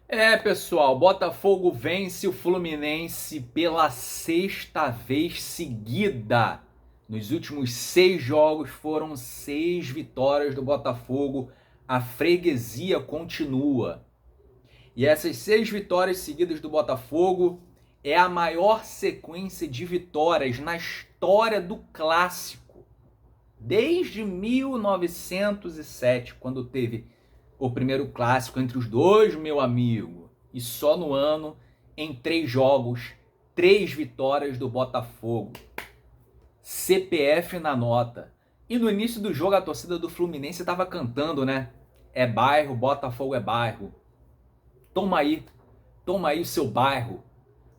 Pessoal, Botafogo vence o Fluminense pela sexta vez seguida. Nos últimos 6 jogos foram 6 vitórias do Botafogo. A freguesia continua. E essas 6 vitórias seguidas do Botafogo é a maior sequência de vitórias na história do clássico. Desde 1907, quando teve o primeiro clássico entre os dois, meu amigo. E só no ano, em 3 jogos, 3 vitórias do Botafogo. CPF na nota. E no início do jogo a torcida do Fluminense estava cantando, né? É bairro, Botafogo é bairro. Toma aí o seu bairro,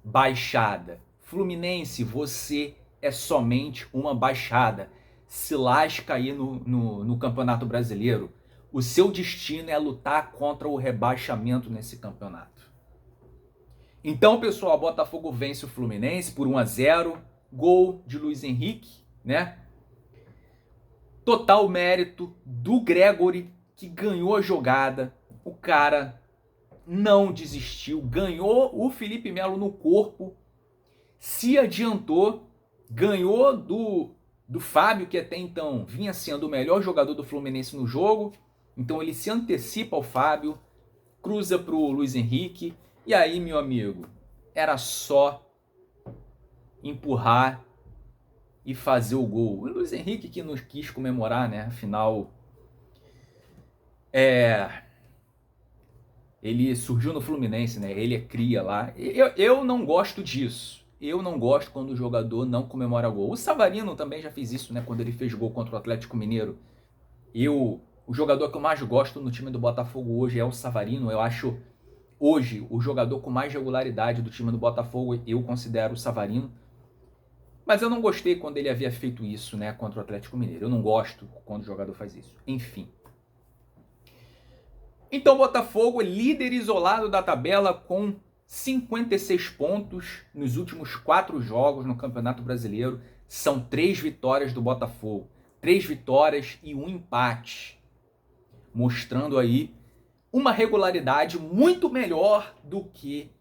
Baixada. Fluminense, você é somente uma baixada. Se lasca aí no Campeonato Brasileiro. O seu destino é lutar contra o rebaixamento nesse campeonato. Então, pessoal, Botafogo vence o Fluminense por 1-0. Gol de Luiz Henrique, né? Total mérito do Gregory, que ganhou a jogada. O cara não desistiu, ganhou o Felipe Melo no corpo, se adiantou, ganhou do Fábio, que até então vinha sendo o melhor jogador do Fluminense no jogo. Então ele se antecipa ao Fábio, cruza para o Luiz Henrique, e aí, meu amigo, era só empurrar e fazer o gol. O Luiz Henrique que não quis comemorar, né? Afinal, ele surgiu no Fluminense, né? Ele é cria lá. Eu não gosto disso. Eu não gosto quando o jogador não comemora gol. O Savarino também já fez isso, né? Quando ele fez gol contra o Atlético Mineiro. O jogador que eu mais gosto no time do Botafogo hoje é o Savarino. Eu acho hoje o jogador com mais regularidade do time do Botafogo, eu considero o Savarino. Mas eu não gostei quando ele havia feito isso, né? Contra o Atlético Mineiro. Eu não gosto quando o jogador faz isso. Enfim. Então o Botafogo é líder isolado da tabela com 56 pontos nos últimos 4 jogos no Campeonato Brasileiro. São 3 vitórias do Botafogo. 3 vitórias e um empate. Mostrando aí uma regularidade muito melhor do que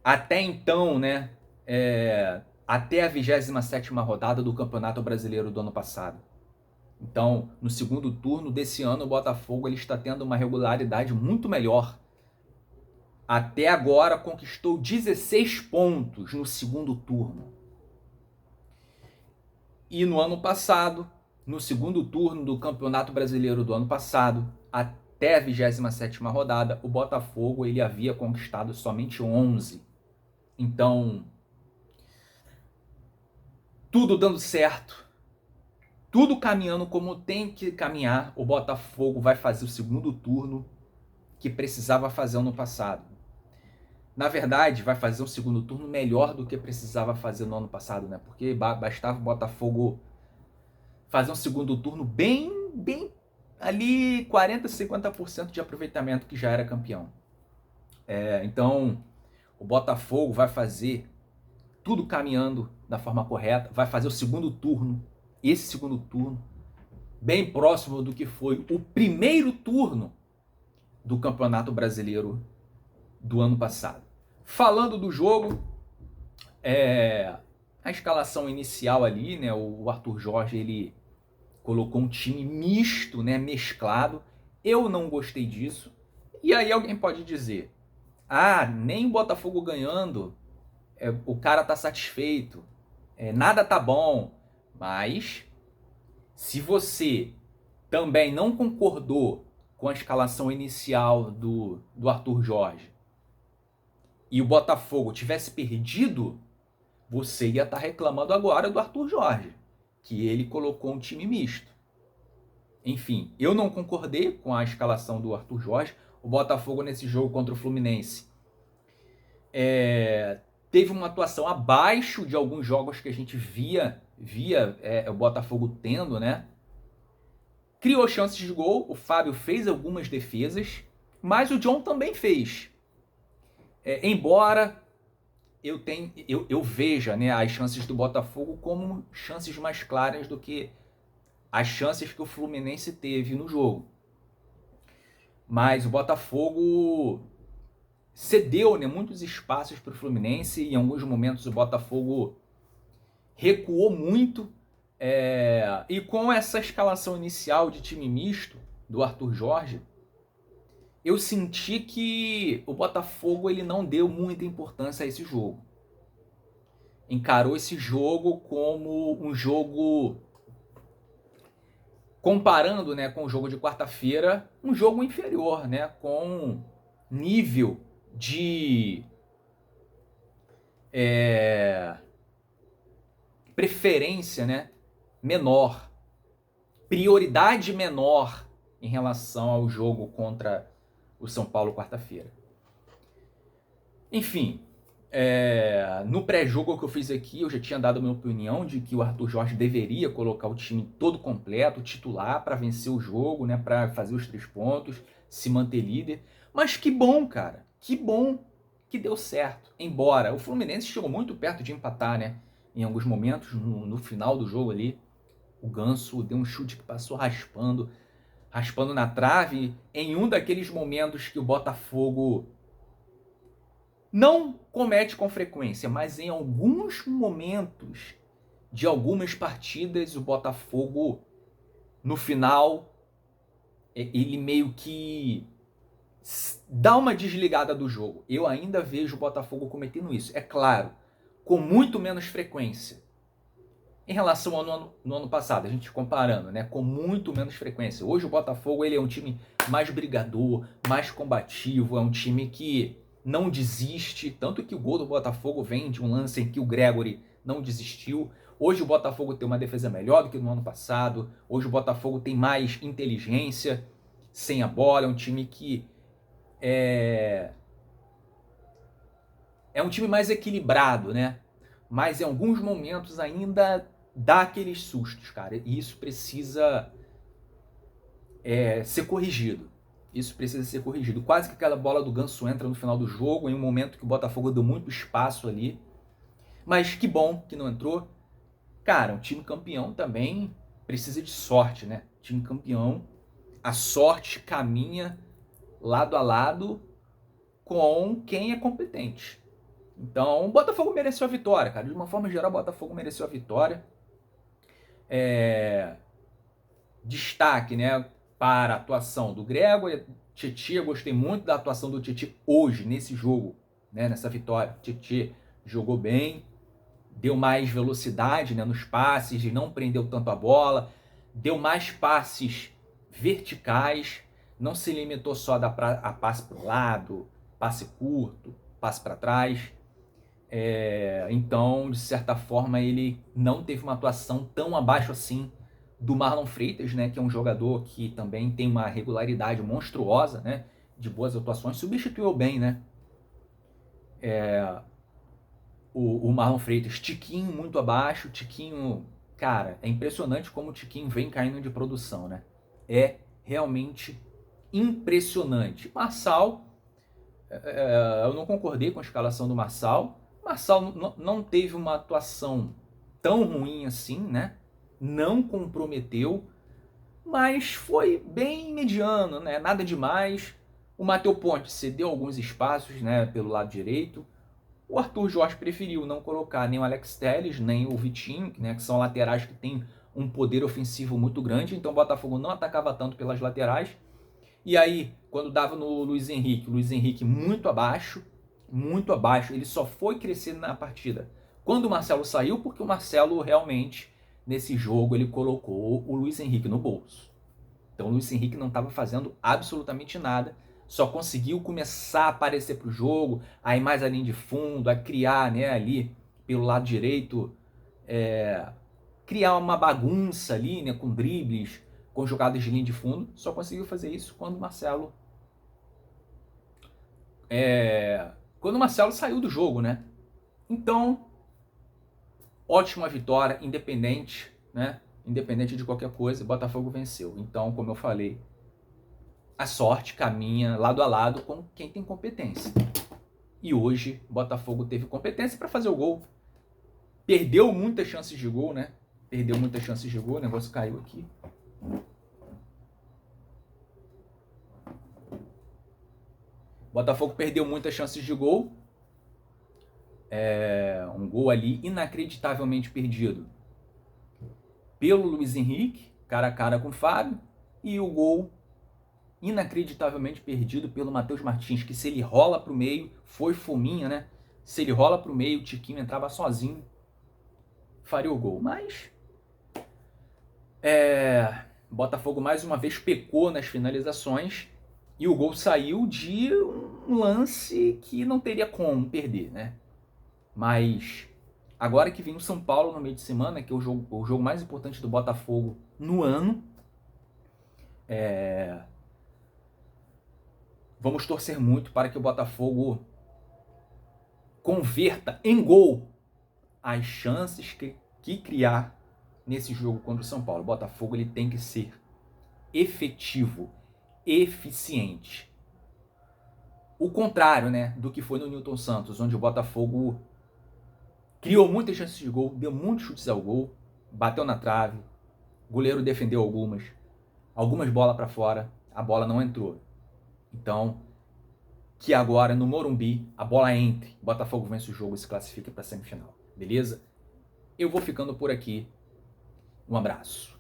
até então, né? Até a 27ª rodada do Campeonato Brasileiro do ano passado. Então, no segundo turno desse ano, o Botafogo ele está tendo uma regularidade muito melhor. Até agora conquistou 16 pontos no segundo turno. E no ano passado, no segundo turno do Campeonato Brasileiro do ano passado, até a 27ª rodada, o Botafogo ele havia conquistado somente 11. Então, tudo dando certo. Tudo caminhando como tem que caminhar, o Botafogo vai fazer o segundo turno que precisava fazer ano passado. Na verdade, vai fazer um segundo turno melhor do que precisava fazer no ano passado, né? Porque bastava o Botafogo fazer um segundo turno bem ali 40, 50% de aproveitamento que já era campeão. Então, o Botafogo vai fazer tudo caminhando da forma correta, vai fazer o segundo turno, esse segundo turno, bem próximo do que foi o primeiro turno do Campeonato Brasileiro do ano passado. Falando do jogo, a escalação inicial ali, né? O Arthur Jorge ele colocou um time misto, né? Mesclado. Eu não gostei disso. E aí alguém pode dizer: ah, nem o Botafogo ganhando, o cara tá satisfeito, nada tá bom. Mas se você também não concordou com a escalação inicial do Arthur Jorge e o Botafogo tivesse perdido, você ia estar reclamando agora do Arthur Jorge, que ele colocou um time misto. Enfim, eu não concordei com a escalação do Arthur Jorge. O Botafogo nesse jogo contra o Fluminense teve uma atuação abaixo de alguns jogos que a gente via o Botafogo tendo, né? Criou chances de gol, o Fábio fez algumas defesas, mas o John também fez. Embora eu veja, né, as chances do Botafogo como chances mais claras do que as chances que o Fluminense teve no jogo. Mas o Botafogo cedeu, né, muitos espaços para o Fluminense, e em alguns momentos o Botafogo recuou muito, e com essa escalação inicial de time misto do Arthur Jorge, eu senti que o Botafogo ele não deu muita importância a esse jogo. Encarou esse jogo como um jogo, comparando, né, com o jogo de quarta-feira, um jogo inferior, né, com nível de preferência, né, menor, prioridade menor em relação ao jogo contra o São Paulo quarta-feira. Enfim, no pré-jogo que eu fiz aqui, eu já tinha dado a minha opinião de que o Arthur Jorge deveria colocar o time todo completo, titular, para vencer o jogo, né, para fazer os 3 pontos, se manter líder. Mas que bom, cara, que bom que deu certo. Embora o Fluminense chegou muito perto de empatar, né, em alguns momentos, no final do jogo ali, o Ganso deu um chute que passou raspando na trave, em um daqueles momentos que o Botafogo não comete com frequência, mas em alguns momentos de algumas partidas, o Botafogo, no final, ele meio que dá uma desligada do jogo. Eu ainda vejo o Botafogo cometendo isso. É claro, com muito menos frequência. Em relação ao no ano passado, a gente comparando, né, com muito menos frequência. Hoje o Botafogo ele é um time mais brigador, mais combativo, é um time que não desiste, tanto que o gol do Botafogo vem de um lance em que o Gregory não desistiu. Hoje o Botafogo tem uma defesa melhor do que no ano passado. Hoje o Botafogo tem mais inteligência sem a bola, é um time que é um time mais equilibrado, né? Mas em alguns momentos ainda dá aqueles sustos, cara. E isso precisa ser corrigido. Isso precisa ser corrigido. Quase que aquela bola do Ganso entra no final do jogo, em um momento que o Botafogo deu muito espaço ali. Mas que bom que não entrou. Cara, um time campeão também precisa de sorte, né? Time campeão, a sorte caminha lado a lado com quem é competente. Então, o Botafogo mereceu a vitória, cara. De uma forma geral, o Botafogo mereceu a vitória. Destaque, né, para a atuação do Gregory, Tietê. Eu gostei muito da atuação do Tietê hoje, nesse jogo, né, nessa vitória. Tietê jogou bem, deu mais velocidade, né, nos passes, não prendeu tanto a bola, deu mais passes verticais, não se limitou só a passe para o lado, passe curto, passe para trás. Então, de certa forma, ele não teve uma atuação tão abaixo assim do Marlon Freitas, né, que é um jogador que também tem uma regularidade monstruosa, né, de boas atuações, substituiu bem, né, o Marlon Freitas. Tiquinho muito abaixo, Tiquinho, cara, é impressionante como o Tiquinho vem caindo de produção, né, é realmente impressionante. Marçal, eu não concordei com a escalação do Marçal. Marçal não teve uma atuação tão ruim assim, né? Não comprometeu, mas foi bem mediano, né? Nada demais. O Matheus Ponte cedeu alguns espaços, né, pelo lado direito. O Arthur Jorge preferiu não colocar nem o Alex Telles, nem o Vitinho, né, que são laterais que têm um poder ofensivo muito grande. Então o Botafogo não atacava tanto pelas laterais. E aí, quando dava no Luiz Henrique muito abaixo, ele só foi crescer na partida quando o Marcelo saiu, porque o Marcelo realmente, nesse jogo, ele colocou o Luiz Henrique no bolso. Então o Luiz Henrique não estava fazendo absolutamente nada, só conseguiu começar a aparecer para o jogo, aí mais a linha de fundo, a criar, né, ali pelo lado direito, criar uma bagunça ali, né, com dribles, com jogadas de linha de fundo. Só conseguiu fazer isso quando o Marcelo saiu do jogo, né? Então, ótima vitória, independente, né? Independente de qualquer coisa, o Botafogo venceu. Então, como eu falei, a sorte caminha lado a lado com quem tem competência. E hoje, o Botafogo teve competência para fazer o gol. Perdeu muitas chances de gol, né? Perdeu muitas chances de gol, o negócio caiu aqui. O Botafogo perdeu muitas chances de gol. Um gol ali inacreditavelmente perdido pelo Luiz Henrique, cara a cara com o Fábio, e o gol inacreditavelmente perdido pelo Matheus Martins, que se ele rola pro meio, foi fominha, né? Se ele rola pro meio, o Tiquinho entrava sozinho, faria o gol. Mas Botafogo mais uma vez pecou nas finalizações e o gol saiu de um lance que não teria como perder, né? Mas agora que vem o São Paulo no meio de semana, que é o jogo mais importante do Botafogo no ano, vamos torcer muito para que o Botafogo converta em gol as chances que criar nesse jogo contra o São Paulo. O Botafogo ele tem que ser efetivo, eficiente. O contrário, né, do que foi no Newton Santos, onde o Botafogo criou muitas chances de gol, deu muitos chutes ao gol, bateu na trave, o goleiro defendeu algumas bolas para fora, a bola não entrou. Então, que agora no Morumbi a bola entre, o Botafogo vence o jogo e se classifica para a semifinal, beleza? Eu vou ficando por aqui. Um abraço.